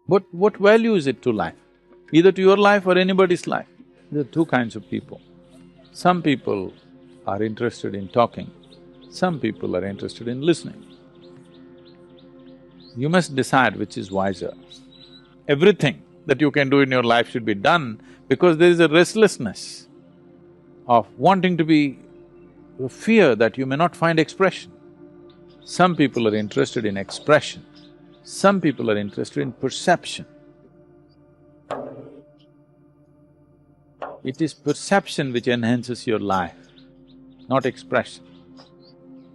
What value is it to life? Either to your life or anybody's life. There are two kinds of people. Some people are interested in talking, some people are interested in listening. You must decide which is wiser. Everything that you can do in your life should be done because there is a restlessness of wanting to be… fear that you may not find expression. Some people are interested in expression, some people are interested in perception. It is perception which enhances your life, not expression.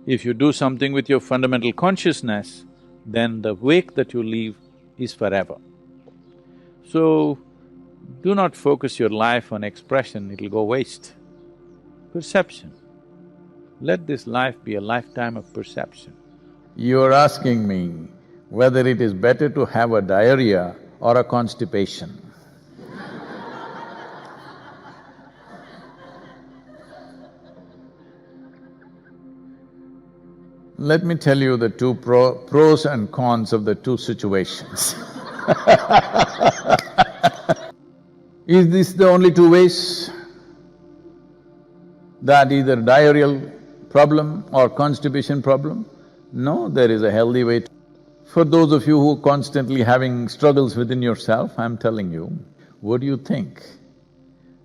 If you do something with your fundamental consciousness, then the wake that you leave is forever. So, do not focus your life on expression, it'll go waste. Perception. Let this life be a lifetime of perception. You're asking me whether it is better to have a diarrhea or a constipation. Let me tell you the two pros and cons of the two situations. Is this the only two ways? That either diarrheal problem or constipation problem? No, there is a healthy way. For those of you who are constantly having struggles within yourself, I'm telling you, what do you think?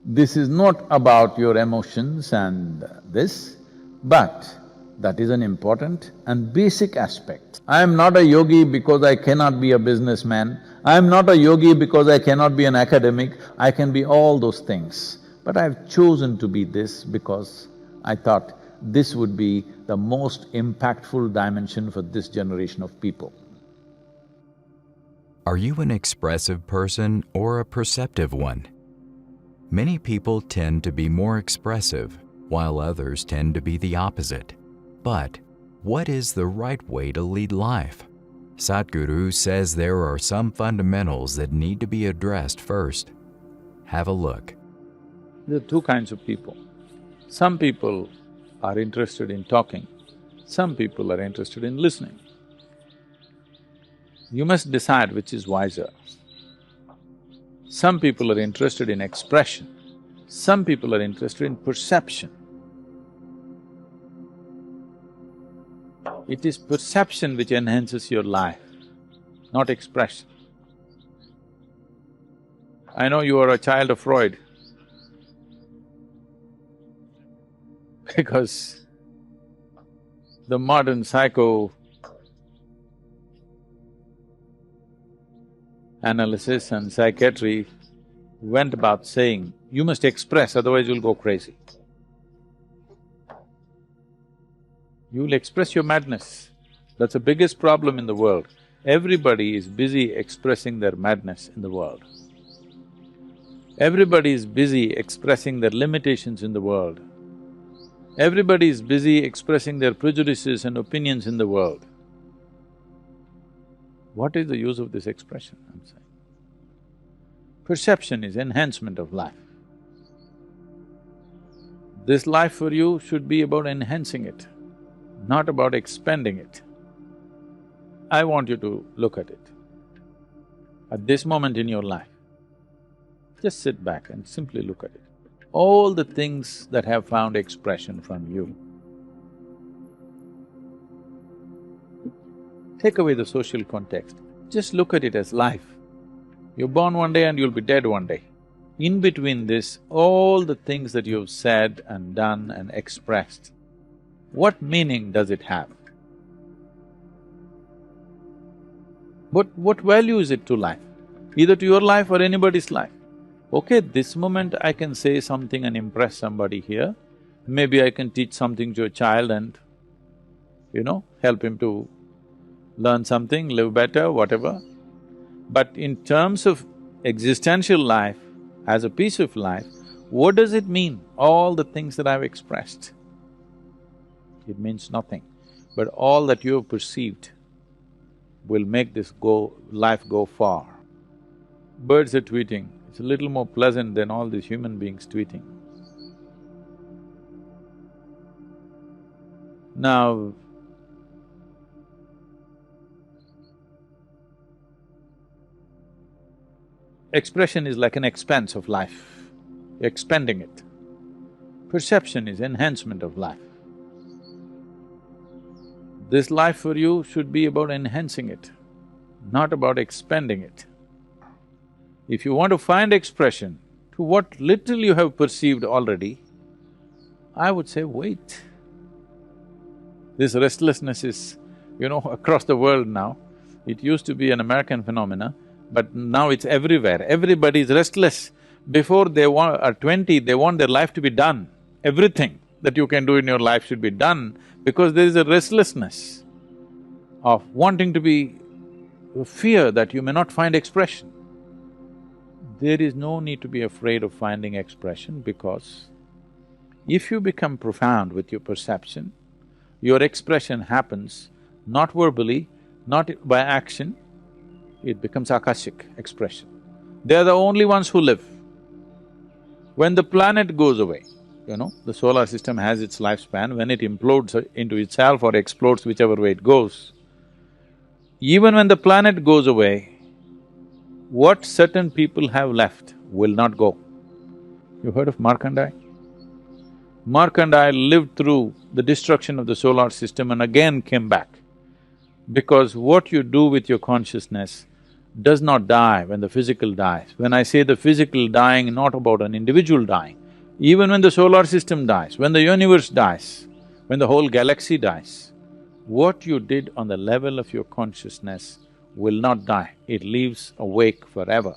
This is not about your emotions and this, but that is an important and basic aspect. I am not a yogi because I cannot be a businessman, I am not a yogi because I cannot be an academic, I can be all those things. But I've chosen to be this because I thought this would be the most impactful dimension for this generation of people. Are you an expressive person or a perceptive one? Many people tend to be more expressive, while others tend to be the opposite. But what is the right way to lead life? Sadhguru says there are some fundamentals that need to be addressed first. Have a look. There are two kinds of people. Some people are interested in talking, some people are interested in listening. You must decide which is wiser. Some people are interested in expression, some people are interested in perception. It is perception which enhances your life, not expression. I know you are a child of Freud because the modern psychoanalysis and psychiatry went about saying, you must express, otherwise you'll go crazy. You'll express your madness. That's the biggest problem in the world. Everybody is busy expressing their madness in the world. Everybody is busy expressing their limitations in the world. Everybody is busy expressing their prejudices and opinions in the world. What is the use of this expression, I'm saying? Perception is enhancement of life. This life for you should be about enhancing it, not about expending it. I want you to look at it. At this moment in your life, just sit back and simply look at it. All the things that have found expression from you. Take away the social context, just look at it as life. You're born one day and you'll be dead one day. In between this, all the things that you've said and done and expressed, what meaning does it have? What value is it to life? Either to your life or anybody's life. Okay, this moment I can say something and impress somebody here, maybe I can teach something to a child and, help him to learn something, live better, whatever. But in terms of existential life, as a piece of life, what does it mean, all the things that I've expressed? It means nothing, but all that you have perceived will make this life go far. Birds are tweeting, it's a little more pleasant than all these human beings tweeting. Now, expression is like an expanse of life, you're expanding it. Perception is enhancement of life. This life for you should be about enhancing it, not about expanding it. If you want to find expression to what little you have perceived already, I would say wait. This restlessness is, across the world now. It used to be an American phenomena, but now it's everywhere. Everybody is restless. Before they are 20, they want their life to be done. Everything that you can do in your life should be done because there is a restlessness of wanting to be… fear that you may not find expression. There is no need to be afraid of finding expression because if you become profound with your perception, your expression happens not verbally, not by action, it becomes akashic expression. They are the only ones who live. When the planet goes away, the solar system has its lifespan, when it implodes into itself or explodes, whichever way it goes, even when the planet goes away, what certain people have left will not go. You heard of Markandeya? Markandeya lived through the destruction of the solar system and again came back. Because what you do with your consciousness does not die when the physical dies. When I say the physical dying, not about an individual dying, even when the solar system dies, when the universe dies, when the whole galaxy dies, what you did on the level of your consciousness will not die, it lives awake forever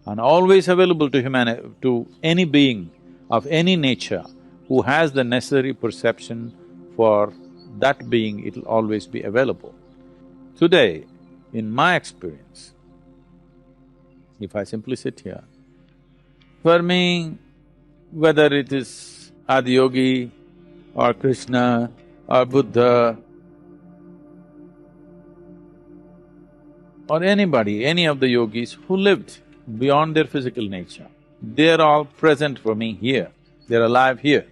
and always available to any being of any nature who has the necessary perception for that being, it'll always be available. Today, in my experience, if I simply sit here, for me, whether it is Adiyogi or Krishna or Buddha or anybody, any of the yogis who lived beyond their physical nature, they're all present for me here, they're alive here.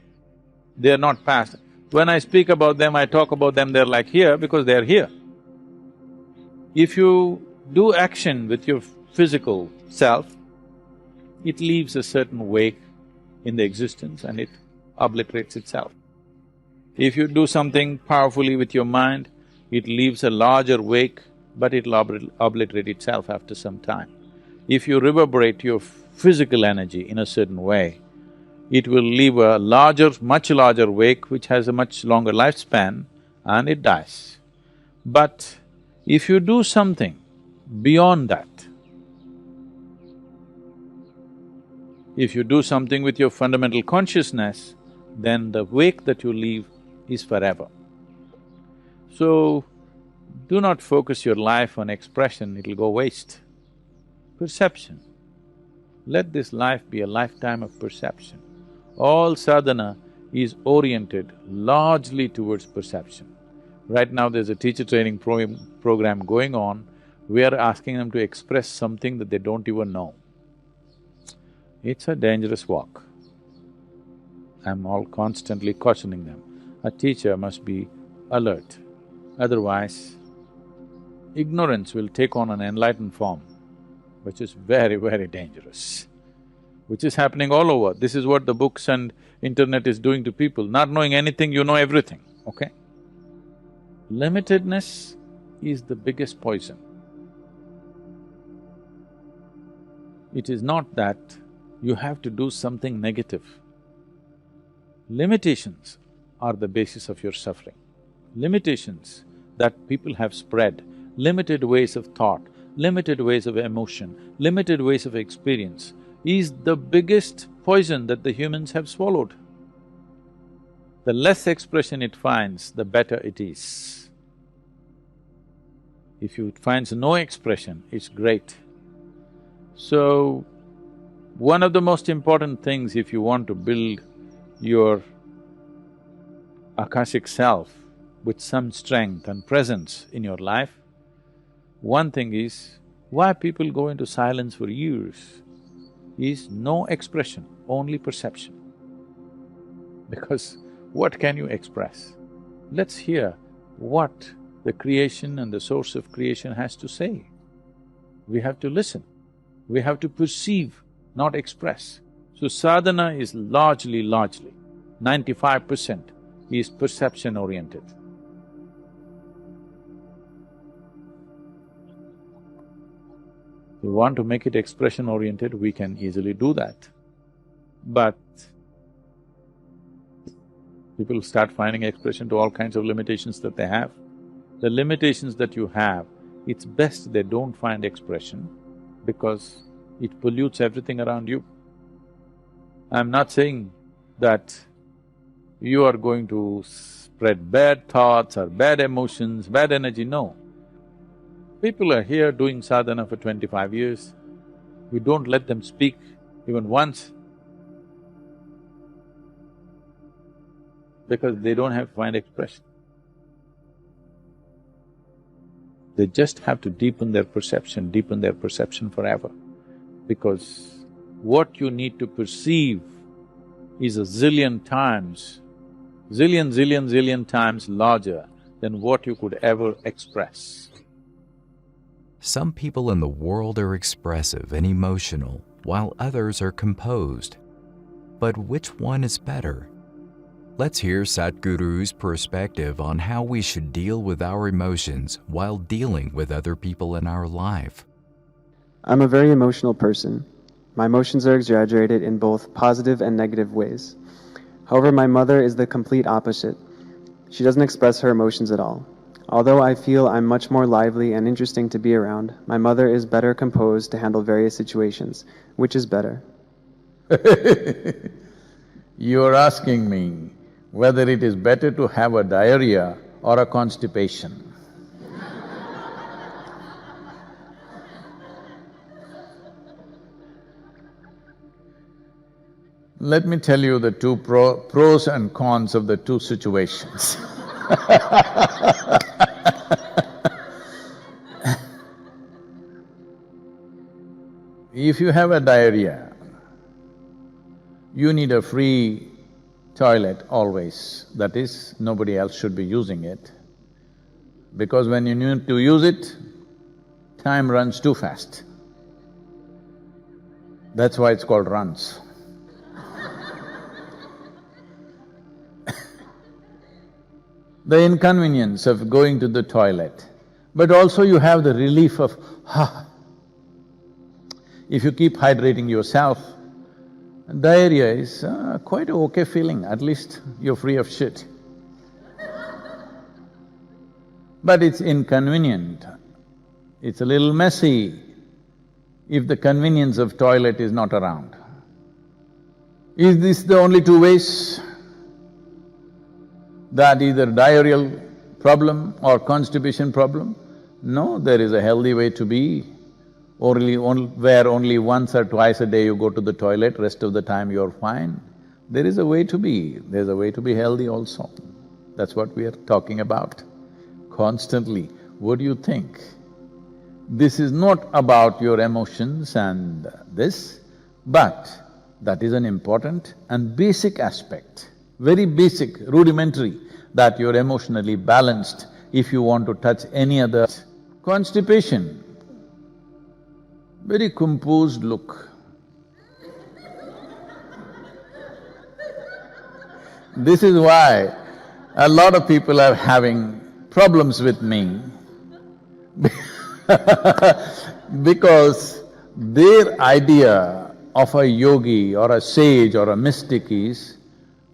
They're not past. When I speak about them, I talk about them, they're like here because they're here. If you do action with your physical self, it leaves a certain wake in the existence and it obliterates itself. If you do something powerfully with your mind, it leaves a larger wake, but it'll obliterate itself after some time. If you reverberate your physical energy in a certain way, it will leave a much larger wake which has a much longer lifespan and it dies. But if you do something beyond that, if you do something with your fundamental consciousness, then the wake that you leave is forever. So, do not focus your life on expression, it'll go waste. Perception. Let this life be a lifetime of perception. All sadhana is oriented largely towards perception. Right now there's a teacher training program going on, we are asking them to express something that they don't even know. It's a dangerous walk. I'm all constantly cautioning them. A teacher must be alert, otherwise ignorance will take on an enlightened form, which is very, very dangerous, which is happening all over. This is what the books and internet is doing to people. Not knowing anything, you know everything, okay? Limitedness is the biggest poison. It is not that you have to do something negative. Limitations are the basis of your suffering. Limitations that people have spread, limited ways of thought, limited ways of emotion, limited ways of experience is the biggest poison that the humans have swallowed. The less expression it finds, the better it is. If it finds no expression, it's great. So, one of the most important things if you want to build your akashic self with some strength and presence in your life, one thing is, why people go into silence for years is no expression, only perception. Because what can you express? Let's hear what the creation and the source of creation has to say. We have to listen. We have to perceive, not express. So sadhana is largely, 95% is perception-oriented. If we want to make it expression-oriented, we can easily do that. But people start finding expression to all kinds of limitations that they have. The limitations that you have, it's best they don't find expression because it pollutes everything around you. I'm not saying that you are going to spread bad thoughts or bad emotions, bad energy, no. People are here doing sadhana for 25 years, we don't let them speak even once because they don't have to find expression. They just have to deepen their perception forever. Because what you need to perceive is a zillion times larger than what you could ever express. Some people in the world are expressive and emotional, while others are composed. But which one is better? Let's hear Sadhguru's perspective on how we should deal with our emotions while dealing with other people in our life. I'm a very emotional person. My emotions are exaggerated in both positive and negative ways. However, my mother is the complete opposite. She doesn't express her emotions at all. Although I feel I'm much more lively and interesting to be around, my mother is better composed to handle various situations. Which is better? You're asking me whether it is better to have a diarrhea or a constipation. Let me tell you the two pros and cons of the two situations. If you have a diarrhea, you need a free toilet always. That is, nobody else should be using it. Because when you need to use it, time runs too fast. That's why it's called runs. The inconvenience of going to the toilet, but also you have the relief of, If you keep hydrating yourself, diarrhea is quite an okay feeling, at least you're free of shit. But it's inconvenient, it's a little messy if the convenience of toilet is not around. Is this the only two ways? That either diarrheal problem or constipation problem? No, there is a healthy way to be, where only once or twice a day you go to the toilet, rest of the time you're fine. There is a way to be, there's a way to be healthy also. That's what we are talking about constantly. What do you think? This is not about your emotions and this, but that is an important and basic aspect, very basic, rudimentary, that you're emotionally balanced if you want to touch any other. Constipation, very composed look. This is why a lot of people are having problems with me because their idea of a yogi or a sage or a mystic is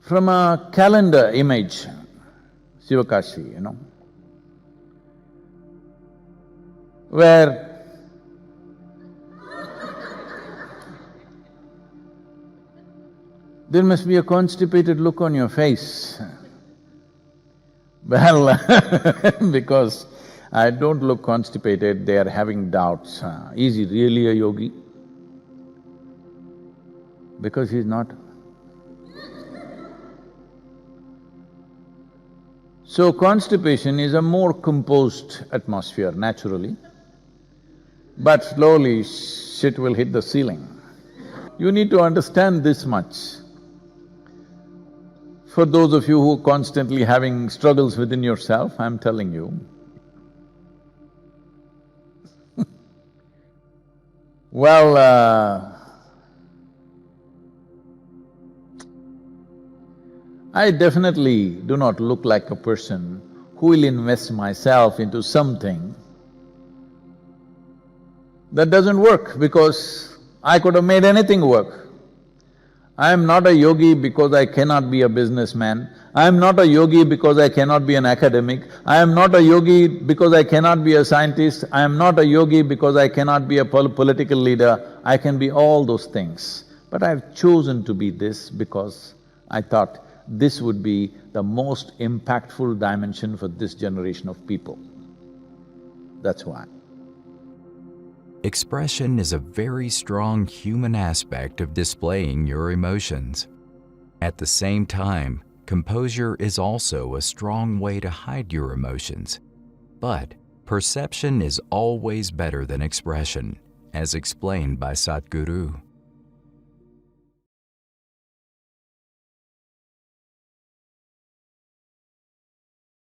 from a calendar image, Sivakashi, where there must be a constipated look on your face. Well, because I don't look constipated, they are having doubts. Is he really a yogi? Because he's not. So constipation is a more composed atmosphere naturally, but slowly shit will hit the ceiling. You need to understand this much. For those of you who are constantly having struggles within yourself, I'm telling you, Well, I definitely do not look like a person who will invest myself into something that doesn't work, because I could have made anything work. I am not a yogi because I cannot be a businessman. I am not a yogi because I cannot be an academic. I am not a yogi because I cannot be a scientist. I am not a yogi because I cannot be a political leader. I can be all those things. But I've chosen to be this because I thought this would be the most impactful dimension for this generation of people. That's why. Expression is a very strong human aspect of displaying your emotions. At the same time, composure is also a strong way to hide your emotions. But perception is always better than expression, as explained by Sadhguru.